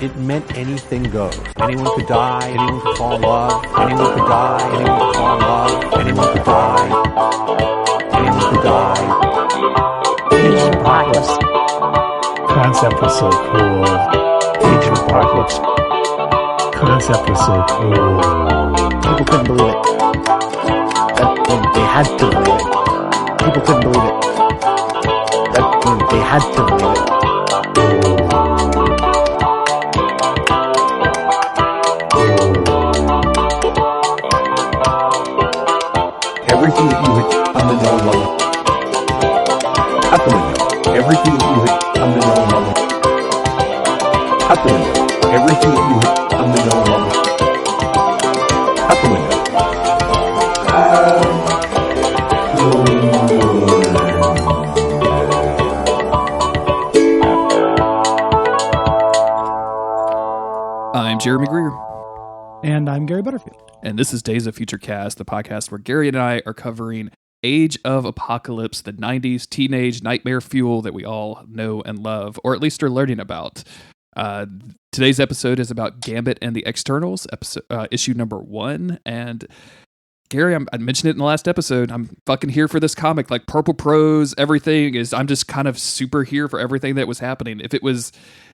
it meant anything goes. Anyone could die, anyone could fall in love, anyone could die, anyone could fall in love, anyone could die, anyone could die. Agent Apocalypse. Concept was so cool. Agent Apocalypse. Concept was so cool. People couldn't believe it. They had to believe it. People couldn't believe it. They had to believe it. Everything that you had come to know and love. Out the window. Everything that you had come to know and love. Out the window. Everything that you had come to know and love. Out the window. I'm Jeremy Greer. And I'm Gary Butterfield. And this is Days of Future Cast, the podcast where Gary and I are covering Age of Apocalypse, the 90s teenage nightmare fuel that we all know and love, or at least are learning about. Today's episode is about Gambit and the X-Ternals, issue number 1. And Gary, I mentioned it in the last episode. I'm fucking here for this comic. Like purple prose, everything is. I'm just kind of super here for everything that was happening.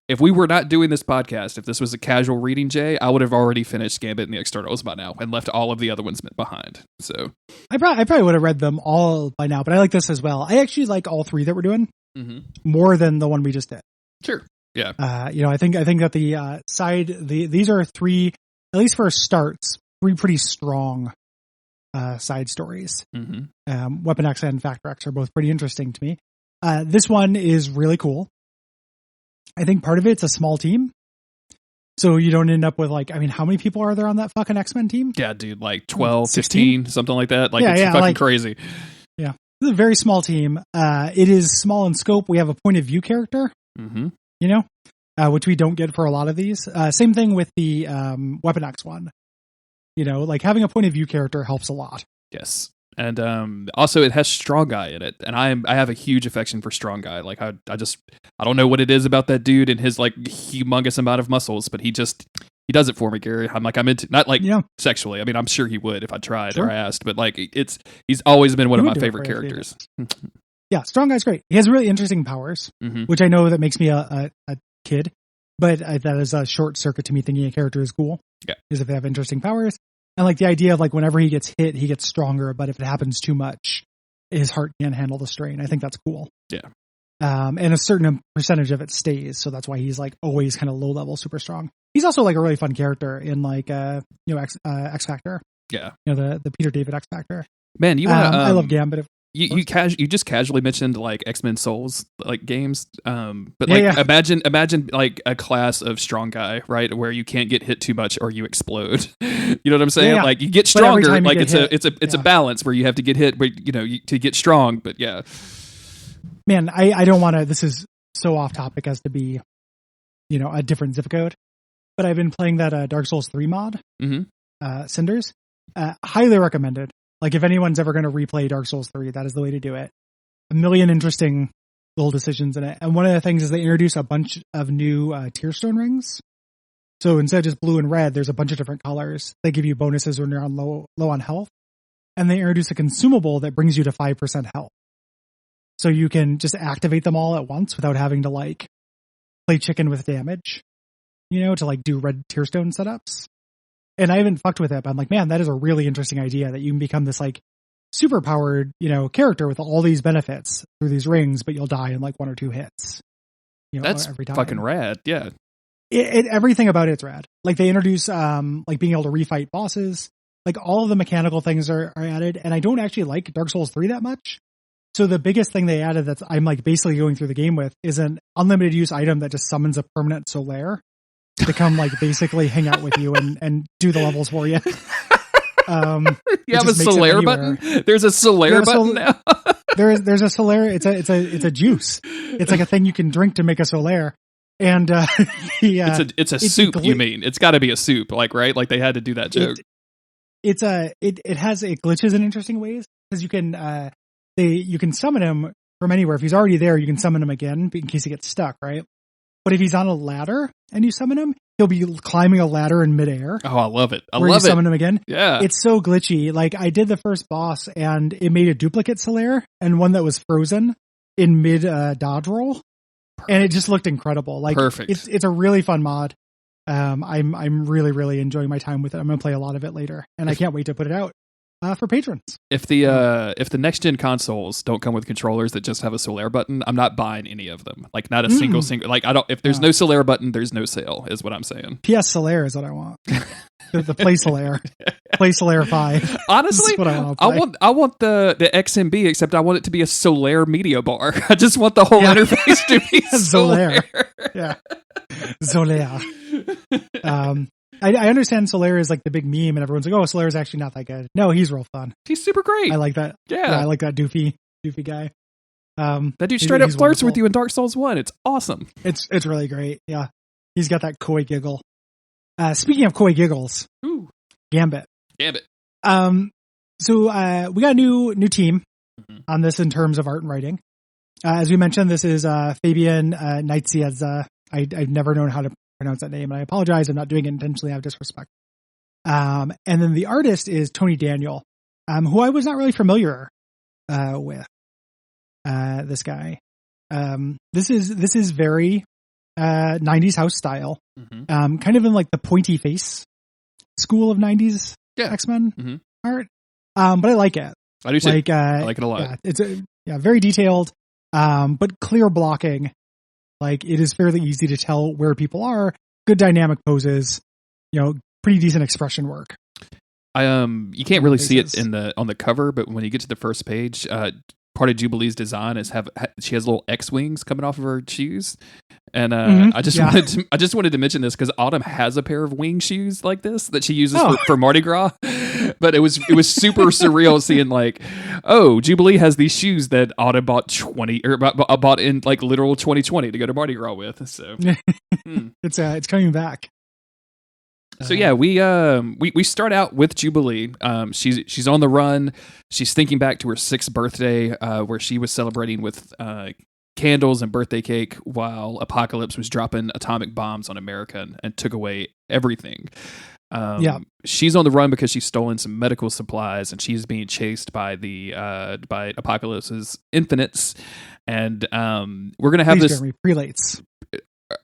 If we were not doing this podcast, if this was a casual reading, Jay, I would have already finished Gambit and the X-Ternals by now and left all of the other ones behind. So I probably would have read them all by now, but I like this as well. I actually like all three that we're doing more than the one we just did. Sure. Yeah. I think that the these are three, at least for starts, three pretty strong side stories. Weapon X and Factor X are both pretty interesting to me. This one is really cool. I think part of it's a small team. So you don't end up with how many people are there on that fucking X-Men team? Yeah, dude, like 12, 15, something like that. It's fucking crazy. Yeah. It's a very small team. It is small in scope. We have a point of view character, which we don't get for a lot of these. Same thing with the Weapon X one. Having a point of view character helps a lot. Yes. And also it has Strong Guy in it, and I have a huge affection for Strong Guy. Like I don't know what it is about that dude and his humongous amount of muscles, but he does it for me, Gary. I'm into, not sexually. I mean, I'm sure he would if I tried or asked, but he's always been one of my favorite characters. Yeah, Strong Guy's great. He has really interesting powers, which I know that makes me a kid, but that is a short circuit to me thinking a character is cool. Yeah, is if they have interesting powers. And the idea of whenever he gets hit, he gets stronger, but if it happens too much, his heart can't handle the strain. I think that's cool. Yeah. And a certain percentage of it stays, so that's why he's always kind of low level, super strong. He's also a really fun character in X Factor. Yeah. The Peter David X Factor. Man, you want I love Gambit. You just casually mentioned X-Men Souls games, but imagine a class of Strong Guy, right, where you can't get hit too much or you explode. You know what I'm saying? Yeah. You get stronger. It's a balance where you have to get hit, but to get strong. But yeah, man, I don't want to. This is so off topic as to be, a different zip code. But I've been playing that Dark Souls 3 mod, Cinders. Highly recommended. If anyone's ever going to replay Dark Souls 3, that is the way to do it. A million interesting little decisions in it. And one of the things is they introduce a bunch of new Tearstone rings. So instead of just blue and red, there's a bunch of different colors. They give you bonuses when you're on low on health. And they introduce a consumable that brings you to 5% health. So you can just activate them all at once without having to play chicken with damage, to do red Tearstone setups. And I haven't fucked with it, but I'm man, that is a really interesting idea that you can become this super powered, character with all these benefits through these rings, but you'll die in 1 or 2 hits. That's every time. Fucking rad. Yeah. Everything about it's rad. They introduce, being able to refight bosses, all of the mechanical things are added. And I don't actually like Dark Souls 3 that much. So the biggest thing they added that's I'm basically going through the game with is an unlimited use item that just summons a permanent Solaire to come basically hang out with you and do the levels for you. You have a Solaire button? There's a Solaire button now. there's a Solaire. It's a juice. It's a thing you can drink to make a Solaire. And it's a soup. You mean it's got to be a soup, right? They had to do that joke. It glitches in interesting ways because you can summon him from anywhere. If he's already there, you can summon him again in case he gets stuck, right? but if he's on a ladder and you summon him, he'll be climbing a ladder in midair. Oh, I love it. Where you summon him again. Yeah. It's so glitchy. Like, I did the first boss and it made a duplicate Solaire and one that was frozen in mid dodge roll. And it just looked incredible. Like, perfect. It's a really fun mod. I'm really, really enjoying my time with it. I'm going to play a lot of it later, and I can't wait to put it out for patrons. If the next gen consoles don't come with controllers that just have a Solaire button, I'm not buying any of them. Like, not a single. Like, I don't. If there's no Solaire button, there's no sale. Is what I'm saying. PS Solaire is what I want. the Play Solaire, Play Solaire 5. Honestly, what I want the XMB, except I want it to be a Solaire media bar. I just want the whole interface to be Solaire. Yeah, Solaire. I understand Solaire is like the big meme, and everyone's like, "Oh, Solaire is actually not that good." No, he's real fun. He's super great. I like that. Yeah, I like that doofy guy. That dude straight up flirts with you in Dark Souls 1. It's awesome. It's really great. Yeah, he's got that coy giggle. Speaking of coy giggles, Gambit. So we got a new team on this in terms of art and writing. As we mentioned, this is Fabian Naitsieza. I've never known how to pronounce that name, and I apologize. I'm not doing it intentionally out of disrespect. And then the artist is Tony Daniel, who I was not really familiar with. This guy. This is very 90s house style. Kind of in like the pointy face school of 90s X-Men art. But I like it. I do too. I like it a lot. Yeah, it's very detailed, but clear blocking. Like, it is fairly easy to tell where people are. Good dynamic poses, pretty decent expression work. You can't really see it on the cover, but when you get to the first page, part of Jubilee's design is she has little X-wings coming off of her shoes, and I just wanted to mention this because Autumn has a pair of wing shoes like this that she uses for Mardi Gras. But it was super surreal seeing like, Jubilee has these shoes that Autumn bought bought in like literal 2020 to go to Mardi Gras with. So it's coming back. So yeah, we start out with Jubilee. She's on the run. She's thinking back to her 6th birthday, where she was celebrating with candles and birthday cake while Apocalypse was dropping atomic bombs on America and took away everything. She's on the run because she's stolen some medical supplies, and she's being chased by by Apocalypse's Infinites. And we're gonna have this prelates.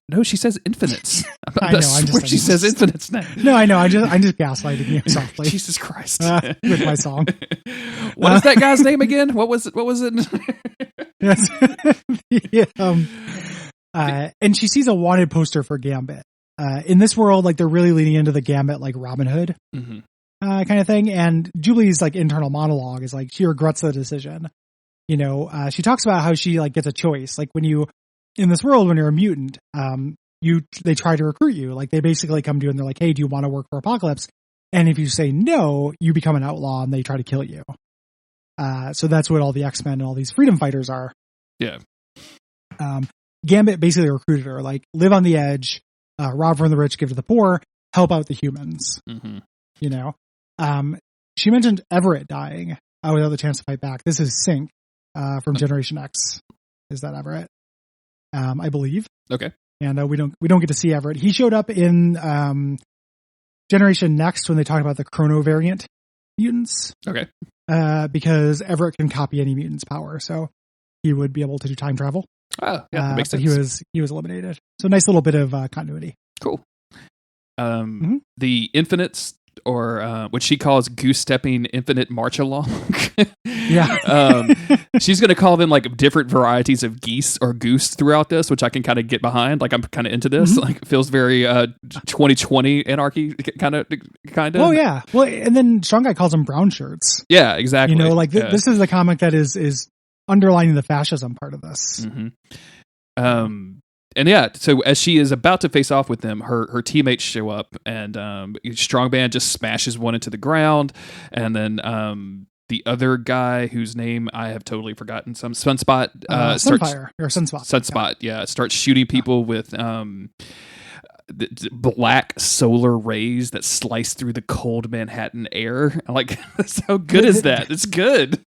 No, she says Infinites. I know. She says Infinites now. No, I know. I'm just gaslighting you softly. Jesus Christ! With my song. What is that guy's name again? What was it? Yes. And she sees a wanted poster for Gambit. In this world, like, they're really leaning into the Gambit, like Robin Hood kind of thing. And Julie's like internal monologue is like she regrets the decision. She talks about how she like gets a choice. Like, in this world, when you're a mutant, they try to recruit you. Like, they basically come to you and they're like, "Hey, do you want to work for Apocalypse?" And if you say no, you become an outlaw and they try to kill you. So that's what all the X-Men and all these freedom fighters are. Yeah. Gambit basically recruited her, like, live on the edge, rob from the rich, give to the poor, help out the humans. She mentioned Everett dying without the chance to fight back. This is Sync from Generation X. Is that Everett? I believe. Okay. And we don't get to see Everett. He showed up in Generation Next when they talked about the Chrono variant mutants. Okay. Because Everett can copy any mutant's power, so he would be able to do time travel. Oh, yeah, that makes sense. But he was eliminated. So nice little bit of continuity. Cool. The Infinites, or what she calls goose-stepping infinite march along. She's going to call them like different varieties of geese or goose throughout this, which I can kind of get behind. Like, I'm kind of into this. Like, it feels very 2020 anarchy kind of. Oh yeah. Well, and then Strong Guy calls them brown shirts. Yeah, exactly. This is the comic that is underlining the fascism part of this. And yeah, so as she is about to face off with them, her teammates show up, and Strongman just smashes one into the ground, and then the other guy whose name I have totally forgotten, Sunspot, Sunspot, starts shooting people with the black solar rays that slice through the cold Manhattan air. Like, how good is that? It's good.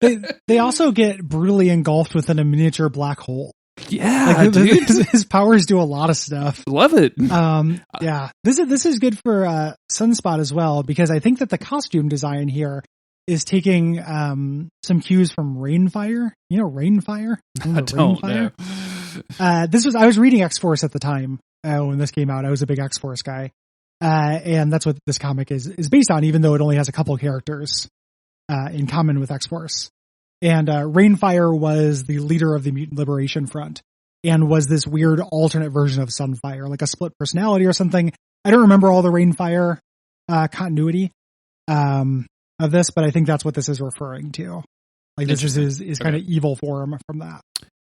They also get brutally engulfed within a miniature black hole. Yeah, dude. His powers do a lot of stuff. Love it. Yeah, this is good for Sunspot as well, because I think that the costume design here is taking some cues from Rainfire. You know Rainfire? I don't know. I was reading X-Force at the time when this came out. I was a big X-Force guy, and that's what this comic is based on, even though it only has a couple characters in common with X-Force. And Rainfire was the leader of the Mutant Liberation Front and was this weird alternate version of Sunfire, like a split personality or something. I don't remember all the Rainfire continuity of this, but I think that's what this is referring to. Like this is his kind of evil form from that.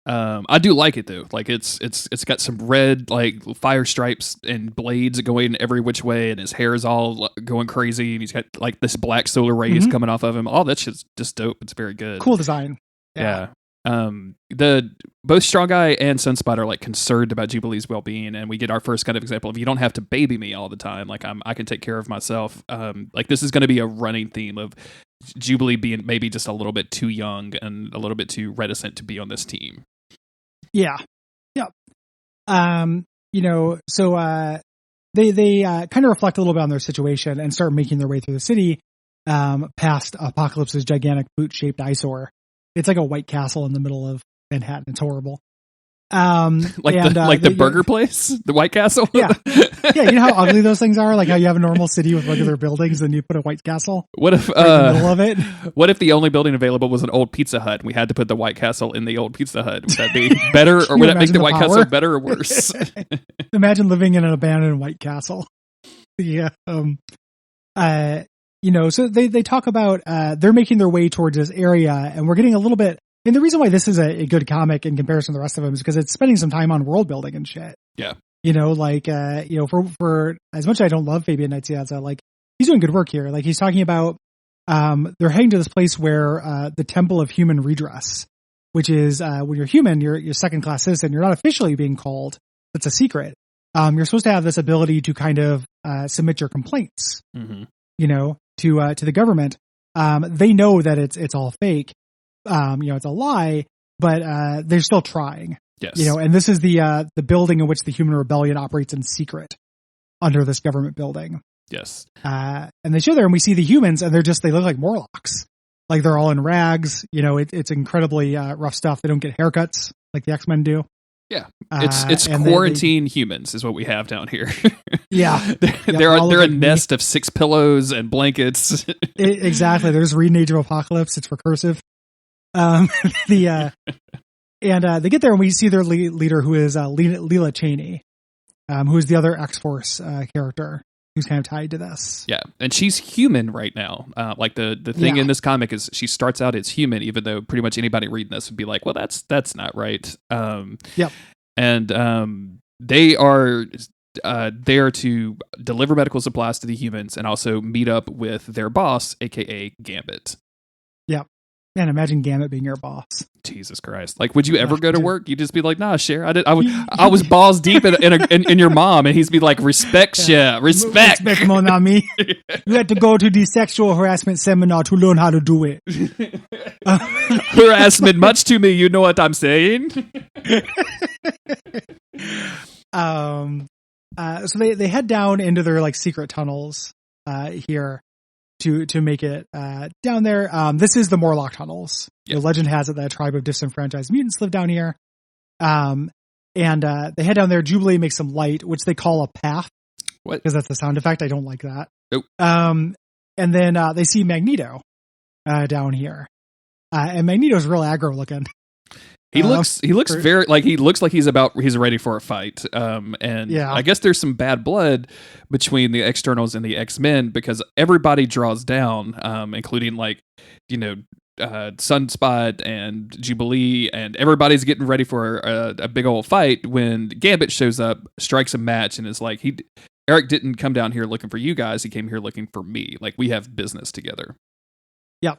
I do like it though. Like it's got some red like fire stripes and blades going every which way, and his hair is all going crazy, and he's got like this black solar rays coming off of him. Oh, that's just dope. It's very good. Cool design. Yeah. Both Strong Guy and Sunspot are like concerned about Jubilee's well-being, and we get our first kind of example of you don't have to baby me all the time. Like I can take care of myself. Like this is going to be a running theme of Jubilee being maybe just a little bit too young and a little bit too reticent to be on this team. Yeah. Yep. So they kind of reflect a little bit on their situation and start making their way through the city, past Apocalypse's gigantic boot-shaped eyesore. It's like a White Castle in the middle of Manhattan. It's horrible. The burger place, the White Castle. Yeah. Yeah. You know how ugly those things are? Like how you have a normal city with regular buildings and you put a White Castle. What if, right in the middle of it? What if the only building available was an old Pizza Hut and we had to put the White Castle in the old Pizza Hut? Would that be better, or would that make the White Castle better or worse? Imagine living in an abandoned White Castle. Yeah. So they talk about, they're making their way towards this area, and we're getting a little bit, and the reason why this is a good comic in comparison to the rest of them is because it's spending some time on world building and shit. Yeah. For as much as I don't love Fabian Nicieza, like he's doing good work here. Like he's talking about, they're heading to this place where, the Temple of Human Redress, which is, when you're human, you're second class citizen. You're not officially being called. That's a secret. You're supposed to have this ability to kind of, submit your complaints, to the government. They know that it's all fake. It's a lie, but they're still trying. Yes. And this is the building in which the Human Rebellion operates in secret under this government building. Yes. And they show there, and we see the humans, and they look like Morlocks. Like they're all in rags. It's incredibly rough stuff. They don't get haircuts like the X-Men do. Yeah, it's quarantine humans is what we have down here. Yeah, they're a nest of 6 pillows and blankets. Exactly. There's Read Age of Apocalypse. It's recursive. They get there and we see their leader, who is Leela Cheney, who is the other X-Force character who's kind of tied to this. Yeah, and she's human right now. Like the thing in this comic is she starts out as human, even though pretty much anybody reading this would be like, well, that's not right. Yep. And they are there to deliver medical supplies to the humans and also meet up with their boss, aka Gambit. Yep. Man, imagine Gambit being your boss. Jesus Christ! Like, would you ever go to work? You'd just be like, "Nah, Cher, I was balls deep in your mom," and he's be like, "Respect, Cher, respect, mon ami. You had to go to the sexual harassment seminar to learn how to do it." Harassment, much to me. You know what I'm saying? So they head down into their like secret tunnels here. To make it down there. This is the Morlock tunnels. Yep. The legend has it that a tribe of disenfranchised mutants live down here. And they head down there. Jubilee makes some light, which they call a path. What? Because that's the sound effect. I don't like that. Nope. And then they see Magneto down here. And Magneto's real aggro looking. He looks very like he looks like he's ready for a fight. And yeah. I guess there's some bad blood between the X-Ternals and the X-Men because everybody draws down, including Sunspot and Jubilee, and everybody's getting ready for a big old fight when Gambit shows up, strikes a match, and is like, Eric didn't come down here looking for you guys. He came here looking for me. Like, we have business together. Yep.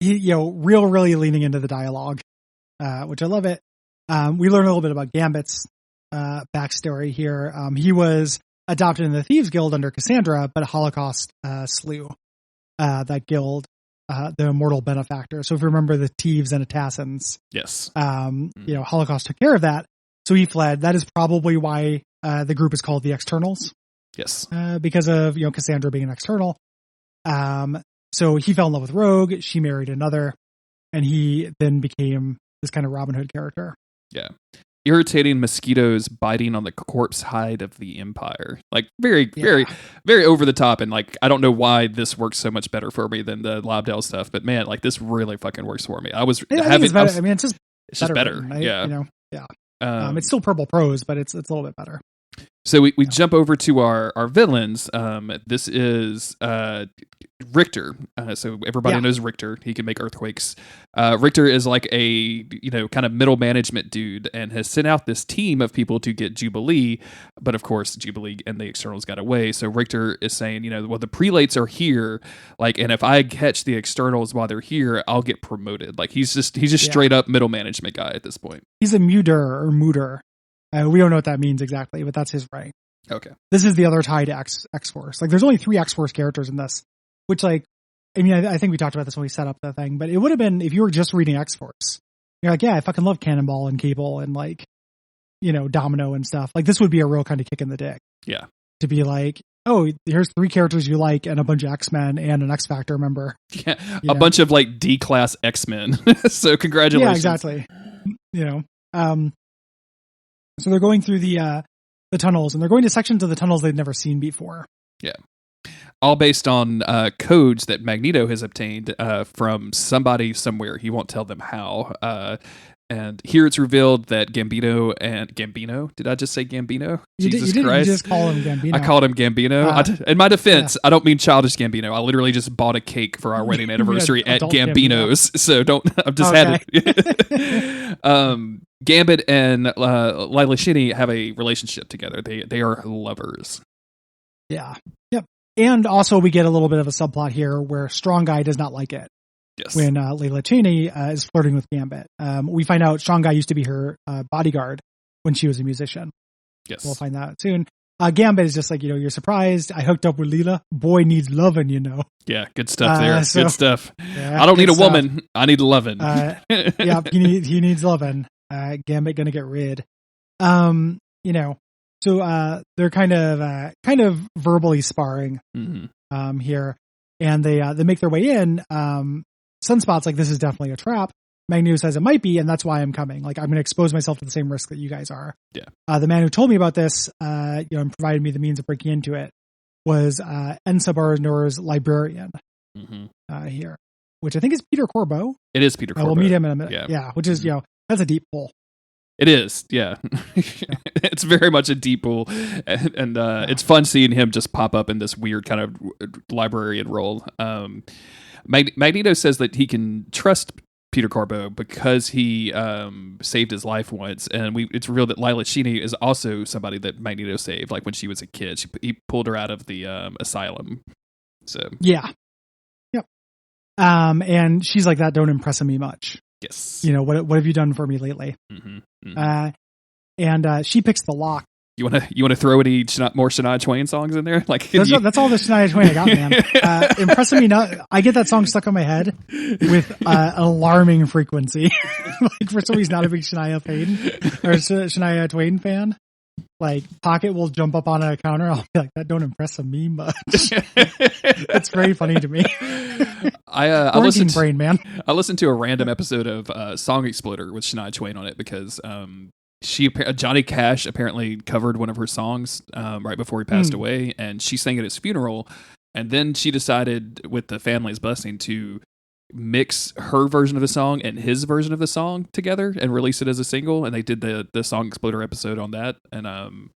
Really leaning into the dialogue, which I love it. We learn a little bit about Gambit's backstory here. He was adopted in the Thieves Guild under Cassandra, but Holocaust slew that guild the immortal benefactor. So if you remember the Teves and Atassins, yes, Holocaust took care of that. So he fled. That is probably why the group is called the X-Ternals. Yes, because of Cassandra being an X-Ternal. So he fell in love with Rogue. She married another, and he then became this kind of Robin Hood character. Yeah. Irritating mosquitoes biting on the corpse hide of the Empire. Like very, very, very over the top. And like, I don't know why this works so much better for me than the Lobdell stuff, but man, like this really fucking works for me. I think it's better. I mean, it's just better. Right? Yeah. It's still purple prose, but it's a little bit better. So we jump over to our villains. This is Richter. So everybody knows Richter. He can make earthquakes. Richter is like a kind of middle management dude and has sent out this team of people to get Jubilee, but of course Jubilee and the X-Ternals got away. So Richter is saying, well, the prelates are here, like, and if I catch the X-Ternals while they're here, I'll get promoted. Like he's just straight up middle management guy at this point. He's a muter. We don't know what that means exactly, but that's his rank. Okay. This is the other tie to X-Force. Like, there's only 3 X-Force characters in this, which, like, I mean, I think we talked about this when we set up the thing, but it would have been, if you were just reading X-Force, you're like, yeah, I fucking love Cannonball and Cable and, like, Domino and stuff. Like, this would be a real kind of kick in the dick. Yeah. To be like, oh, here's 3 characters you like and a bunch of X-Men and an X-Factor member. Yeah. A bunch of, like, D-class X-Men. So, congratulations. Yeah, exactly. So they're going through the tunnels, and they're going to sections of the tunnels they've never seen before. Yeah. All based on codes that Magneto has obtained from somebody somewhere. He won't tell them how. And here it's revealed that Gambino, did I just say Gambino? Jesus Christ. You just call him Gambino. I called him Gambino. In my defense, I don't mean childish Gambino. I literally just bought a cake for our wedding anniversary at Gambino's. So I've just had it. Gambit and Lila Shinney have a relationship together. They are lovers. Yeah. Yep. And also we get a little bit of a subplot here where Strong Guy does not like it. Yes. When Layla Cheney is flirting with Gambit. We find out Strong Guy used to be her bodyguard when she was a musician. Yes. We'll find that out soon. Gambit is just like, you're surprised. I hooked up with Leela. Boy needs loving, Yeah, good stuff there. Good stuff. Yeah, I don't need a woman. I need loving. Yeah, he needs loving. Gambit gonna get rid. So they're kind of verbally sparring here, and they make their way in. Sunspot's like, this is definitely a trap. Magneto says it might be, and that's why I'm coming. Like, I'm going to expose myself to the same risk that you guys are. Yeah. The man who told me about this, and provided me the means of breaking into it, was Ensa Barnor's librarian here, which I think is Peter Corbeau. It is Peter Corbeau. We'll meet him in a minute. Yeah, which is that's a deep pull. It is, yeah. It's very much a deep pull, and it's fun seeing him just pop up in this weird kind of librarian role. Magneto says that he can trust Peter Corbeau because he saved his life once, and it's revealed that Lila Cheney is also somebody that Magneto saved, like when she was a kid. He pulled her out of the asylum. So yeah, yep. And she's like, that don't impress me much. Yes. What have you done for me lately? And she picks the lock. You want to throw any more Shania Twain songs in there? Like that's all the Shania Twain I got, man. Impressing me not. I get that song stuck in my head with alarming frequency. Like for some reason, not a big Shania Twain fan. Like Pocket will jump up on a counter. I'll be like, that don't impress me much. It's very funny to me. I listened to a random episode of Song Exploder with Shania Twain on it because Johnny Cash apparently covered one of her songs right before he passed away, and she sang at his funeral. And then she decided, with the family's blessing, to mix her version of the song and his version of the song together and release it as a single. And they did the Song Exploder episode on that. And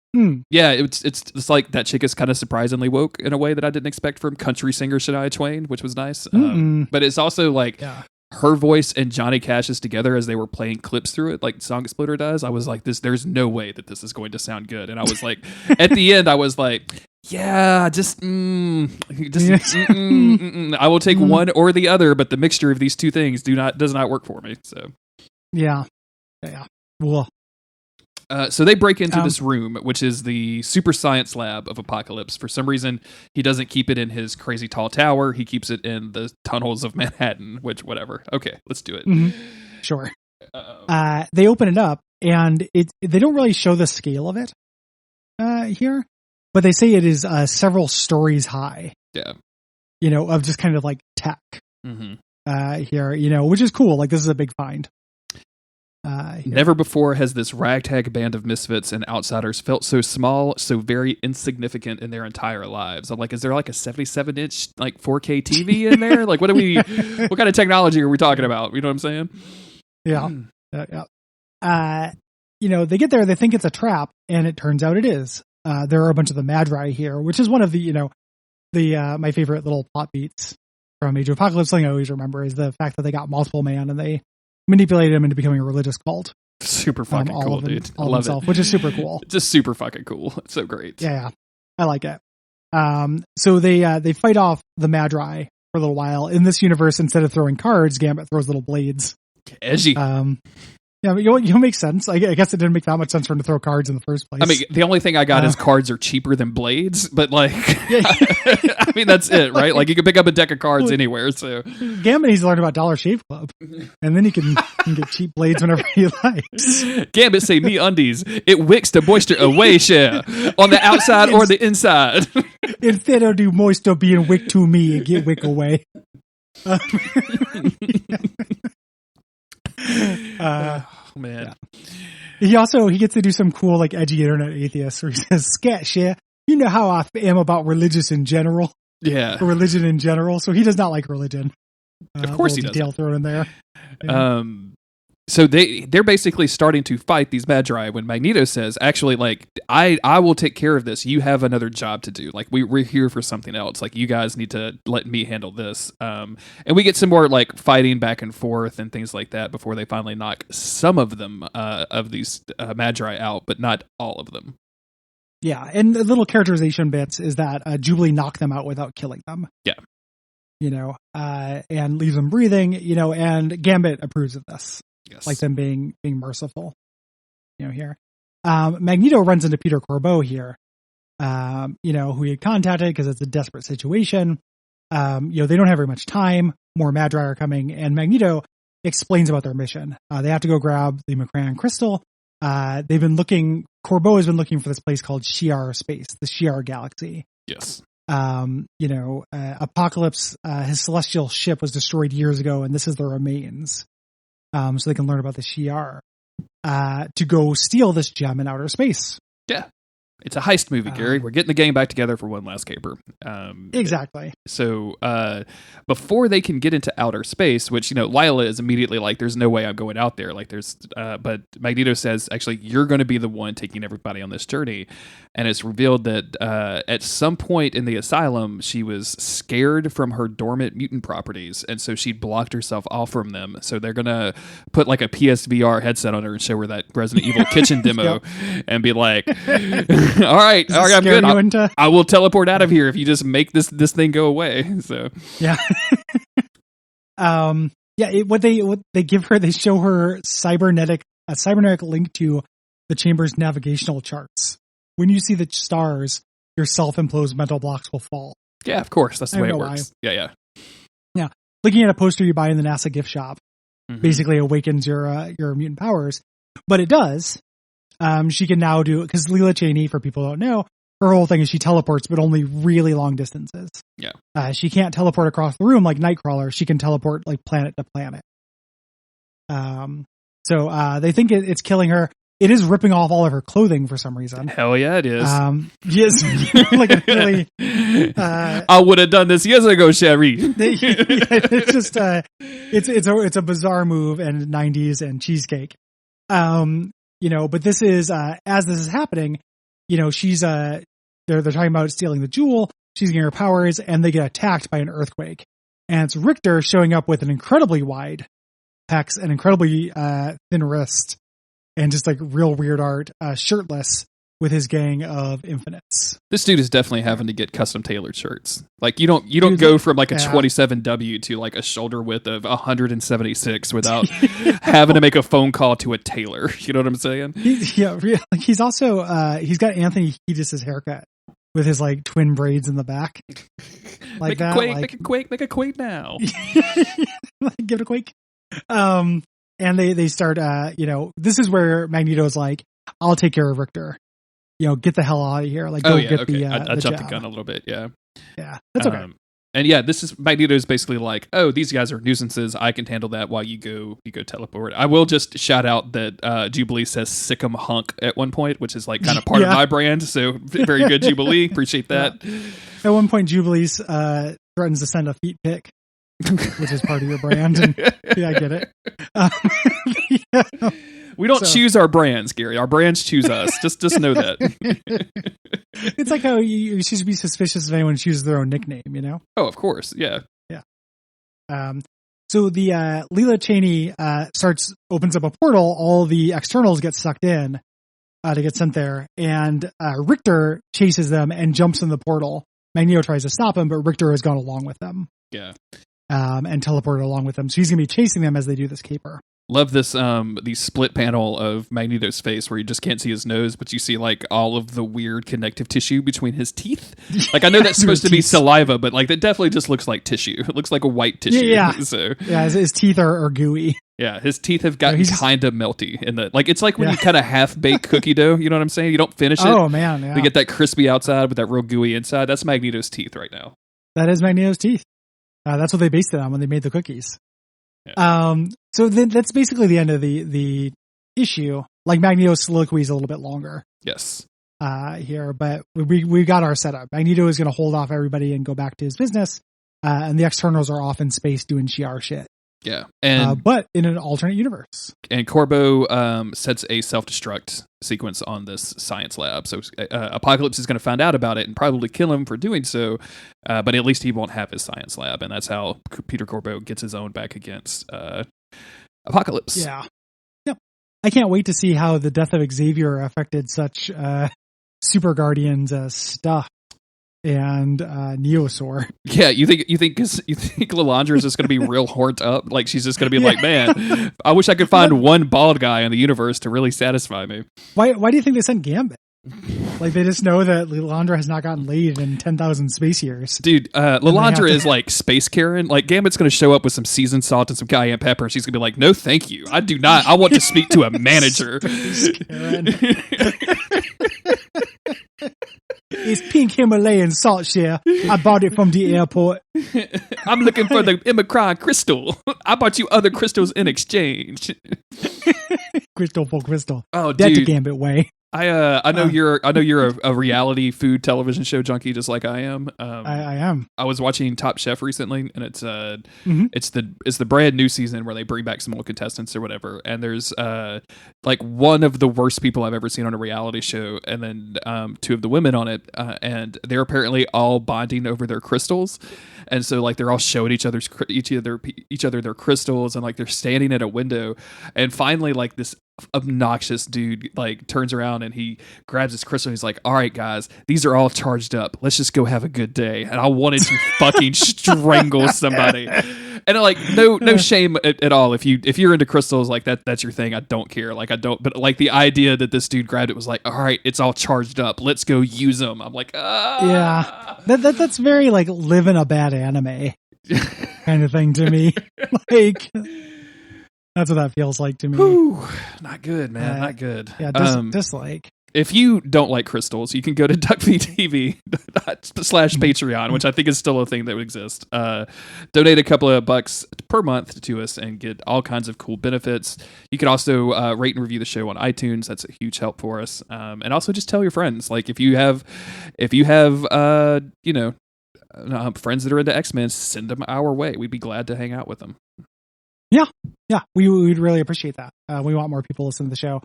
yeah, it's like that chick is kind of surprisingly woke in a way that I didn't expect from country singer Shania Twain, which was nice. But it's also like her voice and Johnny Cash's together as they were playing clips through it, like Song Exploder does. I was like, there's no way that this is going to sound good. And I was like, at the end, I was like, yeah, I will take one or the other, but the mixture of these two things does not work for me. So yeah. Well, So they break into this room, which is the super science lab of Apocalypse. For some reason, he doesn't keep it in his crazy tall tower. He keeps it in the tunnels of Manhattan, which, whatever. Okay, let's do it. Mm-hmm. Sure. They open it up, and they don't really show the scale of it here, but they say it is several stories high. Yeah. Of just kind of like tech here, which is cool. Like, this is a big find. Never before has this ragtag band of misfits and outsiders felt so small, so very insignificant in their entire lives. I'm like, is there like a 77-inch like 4K TV in there? Like, what kind of technology are we talking about? You know what I'm saying? Yeah. Yeah. They get there, they think it's a trap, and it turns out it is. There are a bunch of the Magi here, which is one of the, my favorite little plot beats from Age of Apocalypse. Something I always remember is the fact that they got multiple man and they manipulated him into becoming a religious cult. Super fucking cool, dude. I love it. Which is super cool. Just super fucking cool. It's so great. Yeah. I like it. So they fight off the Magi for a little while. In this universe, instead of throwing cards, Gambit throws little blades. Edgy. Yeah, but you'll make sense. I guess it didn't make that much sense for him to throw cards in the first place. I mean, the only thing I got is cards are cheaper than blades, but like, I mean, that's it, right? Like, you can pick up a deck of cards anywhere. So Gambit needs to learn about Dollar Shave Club, and then he can get cheap blades whenever he likes. Gambit say me undies. It wicks the moisture away, share on the outside or the inside. Instead of the moisture being wick to me, it get wick away. Man. Yeah. He gets to do some cool, like, edgy internet atheist where he says, "Scat share, you know how I am about religious in general." Yeah. Or religion in general. So he does not like religion. Of course he does. Detail thrown in there. Yeah. So they're basically starting to fight these Magi when Magneto says, actually, like, I will take care of this. You have another job to do. Like, we're here for something else. Like, you guys need to let me handle this. And we get some more, like, fighting back and forth and things like that before they finally knock some of them, of these Magi out, but not all of them. Yeah, and the little characterization bits is that Jubilee knocked them out without killing them. Yeah. And leaves them breathing, and Gambit approves of this. Yes. Like them being merciful, here. Magneto runs into Peter Corbeau here, who he had contacted because it's a desperate situation. They don't have very much time. More Magi are coming, and Magneto explains about their mission. They have to go grab the Macran crystal. Corbeau has been looking for this place called Shi'ar Space, the Shi'ar Galaxy. Yes. Apocalypse, his celestial ship was destroyed years ago, and this is the remains. So they can learn about the Shi'ar to go steal this gem in outer space. Yeah. It's a heist movie, Gary. We're getting the gang back together for one last caper. Exactly. So before they can get into outer space, which, Lila is immediately like, there's no way I'm going out there. Like, but Magneto says, actually, you're going to be the one taking everybody on this journey. And it's revealed that at some point in the asylum, she was scared from her dormant mutant properties. And so she blocked herself off from them. So they're going to put like a PSVR headset on her and show her that Resident Evil kitchen demo and be like, all right, I'm good. I will teleport out of here if you just make this thing go away. So yeah. What they give her, they show her a cybernetic link to the chamber's navigational charts. When you see the stars, your self-imposed mental blocks will fall. Yeah, of course. That's the way it works. Why. Yeah. Looking at a poster you buy in the NASA gift shop basically awakens your mutant powers. But it does. She can now do, because Leela Cheney, for people who don't know, her whole thing is she teleports, but only really long distances. Yeah. She can't teleport across the room like Nightcrawler. She can teleport like planet to planet. So they think it's killing her. It is ripping off all of her clothing for some reason. Hell yeah, it is. Yes, like a really. I would have done this years ago, Sherry. It's just it's a bizarre move and 90s and cheesecake. But this is as this is happening, she's they're talking about stealing the jewel. She's getting her powers, and they get attacked by an earthquake. And it's Richter showing up with an incredibly wide pecs and incredibly thin wrist. And just like real weird art, shirtless, with his gang of Infinites. This dude is definitely having to get custom tailored shirts. Like you don't go from like a 27W to like a shoulder width of 176 without having to make a phone call to a tailor. You know what I'm saying? He's also he's got Anthony Kiedis' haircut with his like twin braids in the back. Like make a quake now. Give it a quake. And they start this is where Magneto's like, I'll take care of Richter. Get the hell out of here. Like, go get the I the jumped job. the gun a little bit, yeah. Yeah, that's okay. And yeah, this is Magneto's basically like, oh, these guys are nuisances. I can handle that while you go teleport. I will just shout out that Jubilee says "sick 'em hunk" at one point, which is like kind of part of my brand. So very good, Jubilee. Appreciate that. Yeah. At one point, Jubilee threatens to send a feet pic, which is part of your brand. And yeah, I get it. We don't choose our brands, Gary. Our brands choose us. Just know that. It's like how you should be suspicious if anyone chooses their own nickname, Oh, of course. Yeah. Yeah. So the Leela Cheney opens up a portal. All the X-Ternals get sucked in to get sent there. And Richter chases them and jumps in the portal. Magneto tries to stop him, but Richter has gone along with them. Yeah. And teleported along with them. So he's going to be chasing them as they do this caper. Love this the split panel of Magneto's face where you just can't see his nose, but you see like all of the weird connective tissue between his teeth. Like I know that's supposed to be saliva, but like that definitely just looks like tissue. It looks like a white tissue. Yeah. So his teeth are gooey. Yeah, his teeth have gotten kind of melty in the it's like when you kind of half bake cookie dough. You know what I'm saying? You don't finish it. Oh man, yeah. You get that crispy outside with that real gooey inside. That's Magneto's teeth right now. That is Magneto's teeth. That's what they based it on when they made the cookies. Yeah. So then that's basically the end of the issue. Like Magneto's soliloquy is a little bit longer. Yes. Here, but we got our setup. Magneto is going to hold off everybody and go back to his business. And the X-Ternals are off in space doing Shi'ar shit. Yeah. And but in an alternate universe. And Corbo sets a self-destruct sequence on this science lab. So Apocalypse is going to find out about it and probably kill him for doing so. But at least he won't have his science lab. And that's how Peter Corbo gets his own back against Apocalypse. Yeah. Yep. I can't wait to see how the death of Xavier affected such Super Guardians stuff. And Neosaur. Yeah, you think Lilandra is just going to be real horned up? Like she's just going to be like, man, I wish I could find one bald guy in the universe to really satisfy me. Why do you think they sent Gambit? Like they just know that Lilandra has not gotten laid in 10,000 space years. Dude, Lilandra is like Space Karen. Like Gambit's going to show up with some seasoned salt and some cayenne pepper, and she's going to be like, "No, thank you. I do not. I want to speak to a manager." It's pink Himalayan salt share. I bought it from the airport. I'm looking for the Imicron crystal. I bought you other crystals in exchange. Crystal for crystal. Oh, that's dude. The Gambit way. I know you're a reality food television show junkie just like I am. I am. I was watching Top Chef recently, and it's the brand new season where they bring back some old contestants or whatever. And there's like one of the worst people I've ever seen on a reality show, and then two of the women on it, and they're apparently all bonding over their crystals. And so like they're all showing each other their crystals, and like they're standing at a window, and finally like this obnoxious dude like turns around and he grabs his crystal. He's like, "All right, guys, these are all charged up. Let's just go have a good day." And I wanted to fucking strangle somebody. And like no shame at all if you're into crystals, like that's your thing. I don't care. Like I don't. But like the idea that this dude grabbed it was like, "All right, it's all charged up. Let's go use them." I'm like, yeah, that's very like live in a bad anime kind of thing to me. Like. That's what that feels like to me. Whew, not good, man. Not good. Yeah, dislike. If you don't like crystals, you can go to Duckfeed.tv /Patreon, which I think is still a thing that would exist. Donate a couple of bucks per month to us and get all kinds of cool benefits. You can also rate and review the show on iTunes. That's a huge help for us. And also just tell your friends. Like if you have friends that are into X-Men, send them our way. We'd be glad to hang out with them. Yeah, we would really appreciate that. We want more people to listen to the show.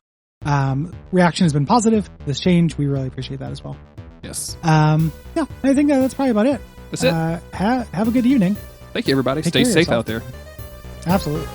Reaction has been positive. This change, we really appreciate that as well. Yes. I think that's probably about it. That's it. Have a good evening. Thank you, everybody. Take Stay care of safe yourself. out there. Absolutely.